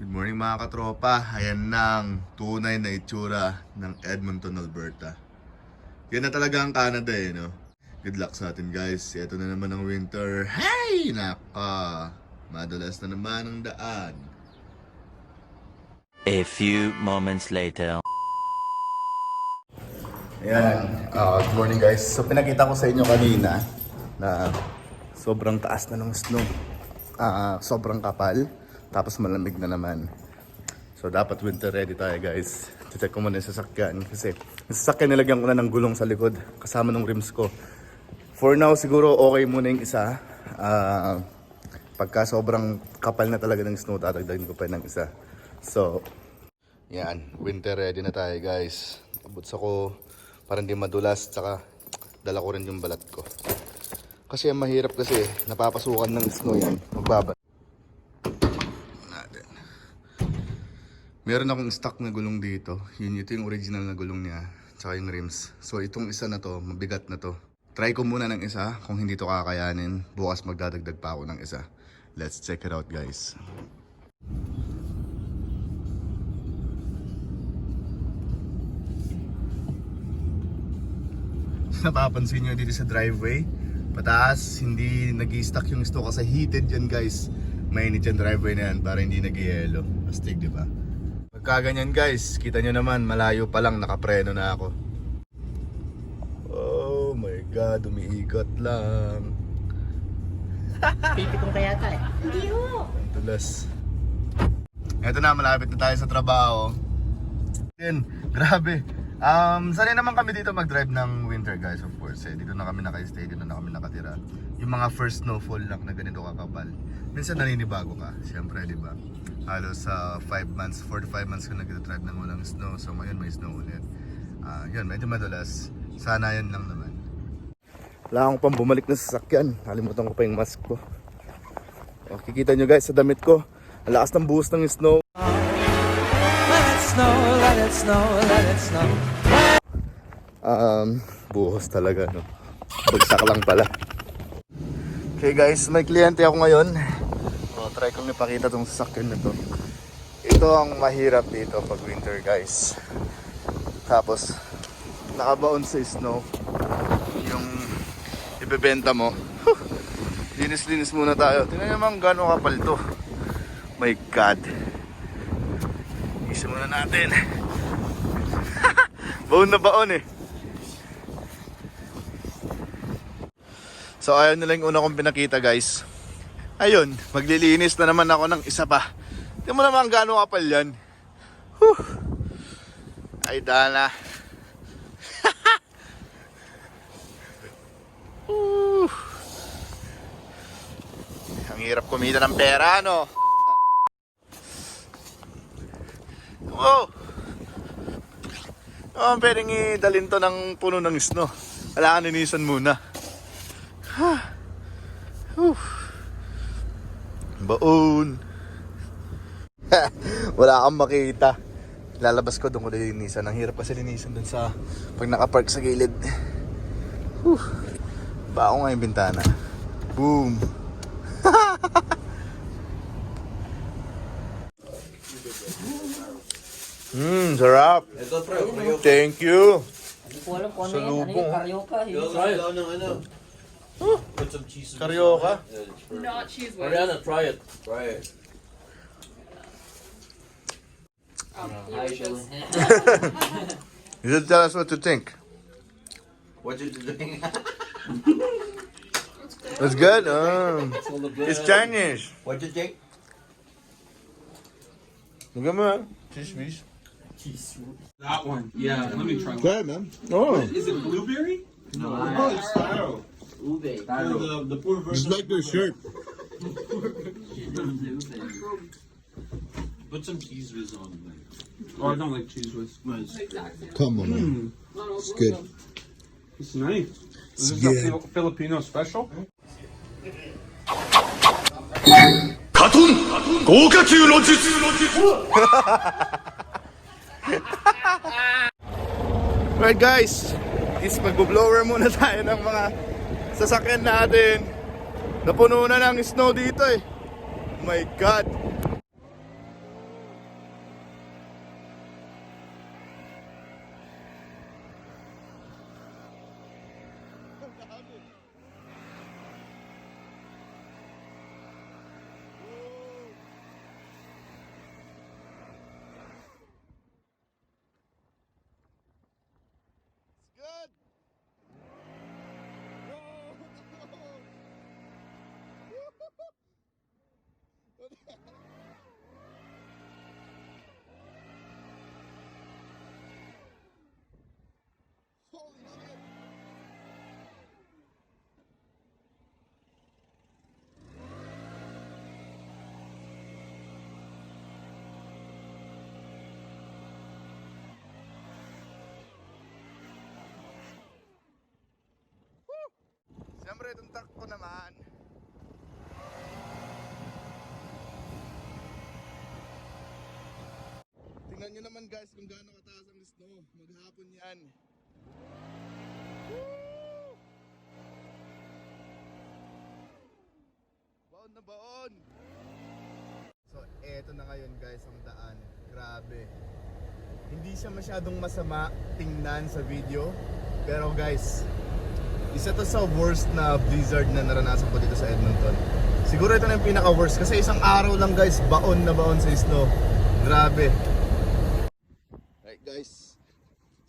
Good morning mga katropa. Ayan nang tunay na itsura ng Edmonton, Alberta. Yan na talaga ang Canada no? Good luck sa atin guys. Ito na naman ang winter. Hey! Naka! Madalas na naman ang daan. A few moments later. Ayan. Good morning guys. So pinakita ko sa inyo kanina na sobrang taas na ng snow. Sobrang kapal. Tapos malamig na naman. So dapat winter ready tayo guys. Check ko muna yung sasakyan. Kasi yung sasakyan nilagyan ko na ng gulong sa likod. Kasama ng rims ko. For now siguro okay muna yung isa. Pagka sobrang kapal na talaga ng snow, tatagdagin ko pa ng isa. So, yan. Winter ready na tayo guys. Boots ako para hindi madulas. Tsaka dala ko rin yung balat ko. Kasi ang mahirap kasi napapasukan ng snow yan. Magbabat. Meron akong stock na gulong dito. Ito yung original na gulong niya. Tsaka yung rims. So itong isa na to, mabigat na to. Try ko muna ng isa. Kung hindi to kakayanin, bukas magdadagdag pa ako ng isa. Let's check it out guys. Napapansin nyo dito sa driveway, pataas, hindi nag-i-stack yung stock kasi heated yan guys. Mainit yung driveway na yan para hindi nag-i-yelo. Astig diba? Pagkaganyan guys, kita nyo naman, malayo pa lang nakapreno na ako. Oh my god, umiikot lang. Pipitong kaya tayo. Hindi ho. Tulas. Eto na, malapit na tayo sa trabaho. Yan, grabe. Sanay naman kami dito mag-drive ng winter guys, of course. Dito na kami naka-stay, dito na kami nakatira. Yung mga first snowfall lang na ganito kakapal. Minsan naninibago ka, siyempre di ba? Halos sa 5 months, 4 to 5 months ko nag-drive ng walang snow. So ngayon may snow ulit. Yun, medyo madalas. Sana yan lang naman. Wala akong pang bumalik na sasakyan. Nalimutan ko pa yung mask ko. Kikita nyo guys sa damit ko. Ang lakas ng buhos ng snow. Let it snow, let it snow, let it snow. Buhos talaga no. Bagsak lang pala. Okay guys, may kliyente ako ngayon. Try kong ipakita tong sasakyan na to. Ito ang mahirap dito pag winter guys. Tapos nakabaon sa snow yung ibebenta mo. Linis-linis muna tayo. Tingnan naman gano'ng kapal to. My god. Isa muna natin. Baon na baon eh. So ayun nila yung una kong pinakita guys. Ayun, maglilinis na naman ako ng isa pa. Tingnan mo naman gaano kapal yan. Ay dana. Ang hirap kumita ng pera, no? Wow! Pwedeng idalhin to ng puno ng snow. Kailangan ninisan muna. Baon. Wala kang makita. Lalabas ko doon ko linisan. Ang hirap kasi linisan doon sa pag nakapark sa gilid. Baon nga yung bintana. Boom. Sarap. Thank you. Hindi ko alam kung ano yan. Ano yung karyoka? Put some cheese. Karyoka? Not cheese whiz. Ariana, try it. Try it. You should tell us what to think. What you doing? It's good. It's Chinese. What you think? Look at me. Cheese whiz. That one. Yeah, let me try one. Good, man. Oh. Is it blueberry? No. Oh, it's taro. Ube. The poor version. Just like your shirt. Put some cheese whiz on it. Oh, I don't like cheese whiz. Come on, man. It's good. It's nice. It's Is this good. a Filipino special? Alright guys, is magbo-blower muna tayo ng mga sasakyan natin. Napuno na ng snow dito eh. Oh my god. Siyempre, itong truck ko naman. Tingnan nyo naman guys kung gaano kataas ang snow. Maghapon yan. Woo! Baon na baon! So, eto na ngayon guys ang daan. Grabe. Hindi siya masyadong masama tingnan sa video. Pero guys, isa to sa worst na blizzard na naranasan ko dito sa Edmonton. Siguro ito na yung pinaka-worst kasi isang araw lang guys, baon na baon sa snow. Grabe. Right guys,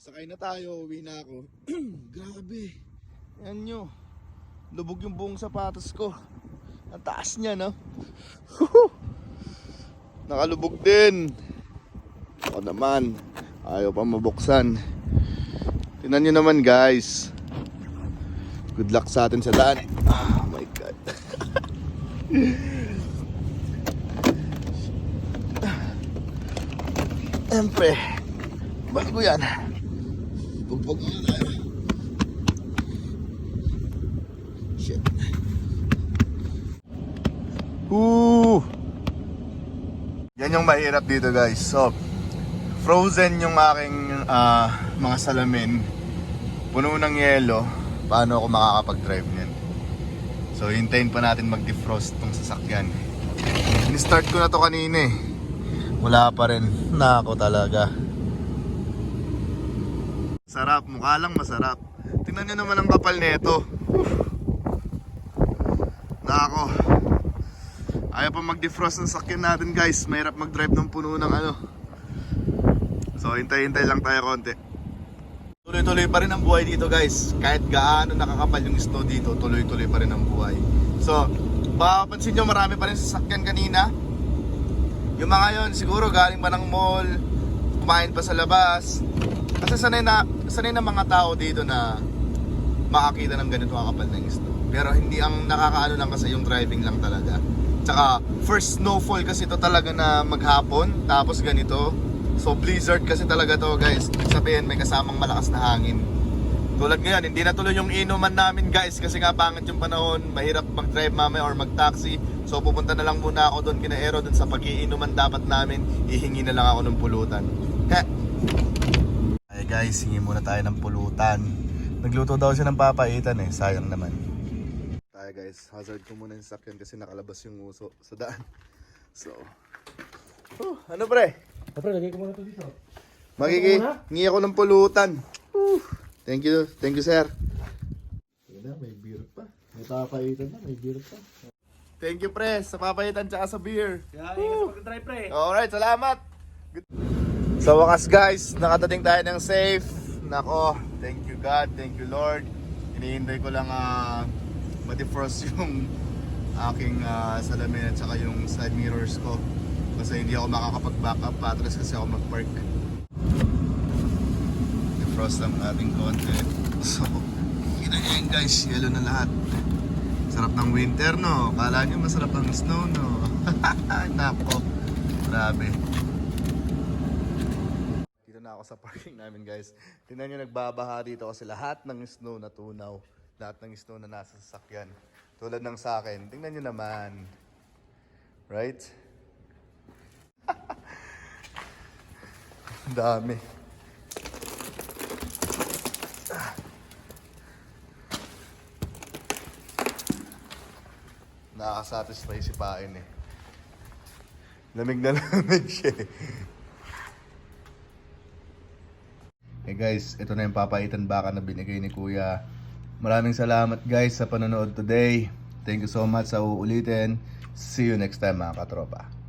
sakay na tayo, uwi na ako. Grabe. Yan nyo. Lubog yung buong sapatos ko. Ang taas niya, no? Nakalubog din. Ako naman, ayaw pa mabuksan. Tingnan nyo naman guys. Good luck sa atin sa daan. Oh my God. Siyempre, bago yan. Pagpag na tayo. Shit. Yan yung mahirap dito guys. So, frozen yung aking mga salamin. Puno ng yelo. Paano ako makakapag-drive niyan? So, hintayin pa natin mag-defrost tong sasakyan. In-start ko na to kanina eh. Wala pa rin. Nako talaga. Sarap. Mukha lang masarap. Tingnan nyo naman ang kapal nito. Nako. Ayaw pa mag-defrost ng sakyan natin guys. Mahirap mag-drive ng puno ng ano. So, hintay-hintay lang tayo konti. Tuloy-tuloy pa rin ang buhay dito guys. Kahit gaano nakakapal yung snow dito, tuloy-tuloy pa rin ang buhay. So, mapapansin nyo marami pa rin sasakyan kanina. Yung mga yon siguro galing pa ng mall, kumain pa sa labas. Kasi sanay na mga tao dito na makakita ng ganito kakapal ng snow. Pero hindi, ang nakakaano lang kasi yung driving lang talaga. Tsaka first snowfall kasi ito talaga na maghapon, tapos ganito. So blizzard kasi talaga to guys. Ibig sabihin may kasamang malakas na hangin. Tulad ngayon, hindi na tuloy yung inuman namin guys kasi nga pangit yung panahon. Mahirap mag-drive mamaya or mag-taxi. So pupunta na lang muna ako doon kina Aero doon sa pag-iinuman dapat namin. Hihingi na lang ako ng pulutan. Ay guys, hingi muna tayo ng pulutan. Nagluto daw siya ng papaitan eh. Sayang naman. Tayo guys, hazard ko muna yung sakyan kasi nakalabas yung uso sa daan. So, ano pre? Pre, lagay ko muna ito dito. Hingi ako ng pulutan. Thank you sir. May beer pa. May papaitan na, may beer pa. Thank you pre, sa papaitan tsaka sa beer. Kaya ingat pag-drive pre. Alright, salamat. Sa wakas guys, nakatating tayo ng safe. Nako, thank you God, thank you Lord. Hinihintay ko lang ma-defrost yung aking salamin at saka yung side mirrors ko. Kasi hindi ako makakapag-back up, patras kasi ako mag-park. Defrost lang ating konti. So, kita nyo yun guys, yellow na lahat. Sarap ng winter no, kala nyo masarap ang snow no. Nako, grabe. Dito na ako sa parking namin guys. Tingnan nyo, nagbabaha dito kasi lahat ng snow natunaw. Lahat ng snow na nasa sasakyan. Tulad ng sa akin, tingnan nyo naman. Right? Ang dami. Nakakasatisfy si Pain eh. Lamig na lamig siya eh. Hey guys, ito na yung papaitan baka na binigay ni Kuya. Maraming salamat guys sa panonood today. Thank you so much sa uulitin. See you next time mga katropa.